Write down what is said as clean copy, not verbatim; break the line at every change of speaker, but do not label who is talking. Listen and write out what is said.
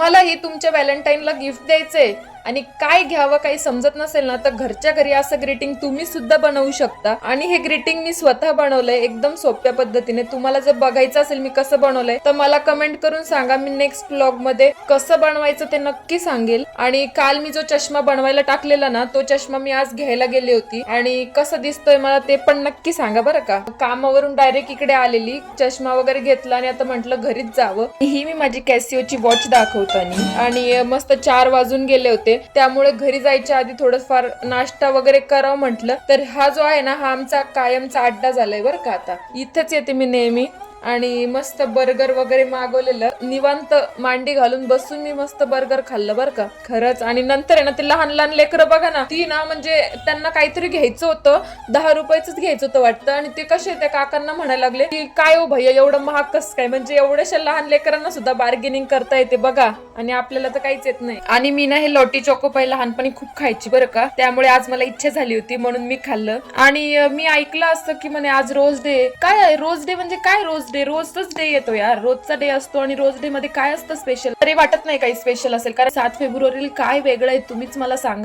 तुम्हालाही तुमच्या व्हॅलेंटाईनला गिफ्ट द्यायचंय आणि काय घ्यावं काही समजत नसेल ना, तर घरच्या घरी असं ग्रीटिंग तुम्ही सुद्धा बनवू शकता. आणि हे ग्रीटिंग मी स्वतः बनवलंय एकदम सोप्या पद्धतीने. तुम्हाला जर बघायचं असेल मी कसं बनवलंय तर मला कमेंट करून सांगा, मी नेक्स्ट व्लॉग मध्ये कसं बनवायचं ते नक्की सांगेल. आणि काल मी जो चष्मा बनवायला टाकलेला ना, तो चष्मा मी आज घ्यायला गेली होती आणि कसं दिसतोय मला ते पण नक्की सांगा बरं का. कामावरून डायरेक्ट इकडे आलेली, चष्मा वगैरे घेतला आणि आता म्हटलं घरीच जावं. ही मी माझी कॅसिओची वॉच दाखवतानी आणि मस्त 4 वाजून गेले होते, त्यामुळे घरी जायच्या आधी थोडंफार नाश्ता वगैरे करावं म्हटलं. तर हा जो आहे ना, हा आमचा कायमचा अड्डा झालाय बरं का. आता इथेच येते मी नेहमी आणि मस्त बर्गर वगैरे मागवलेलं, निवांत मांडी घालून बसून मी मस्त बर्गर खाल्लं बरं का खरंच. आणि नंतर आहे ना, ते लहान लहान लेकरं बघा ना, ती ना म्हणजे त्यांना काहीतरी घ्यायचं होतं, 10 रुपयाचंच घ्यायचं होतं वाटतं. आणि ते कसे त्या काकांना म्हणायला लागले की काय हो भैया एवढं महाग कसं काय, म्हणजे एवढ्याशा लहान लेकरांना सुद्धा बार्गेनिंग करता येते बघा, आणि आपल्याला तर काहीच येत नाही. आणि मी ना हे लॉटी चोकोपाई लहानपणी खूप खायची बरं का, त्यामुळे आज मला इच्छा झाली होती म्हणून मी खाल्लं. आणि मी ऐकलं असतं की म्हणे आज रोज डे. काय आहे रोज डे म्हणजे काय? रोज डे रोजचाच डे येतो यार, रोजचा डे असतो. आणि रोज डे मध्ये काय असतं स्पेशल? तरी वाटत नाही काही स्पेशल असेल, कारण 7 फेब्रुवारीला काय वेगळं आहे तुम्हीच मला सांगा.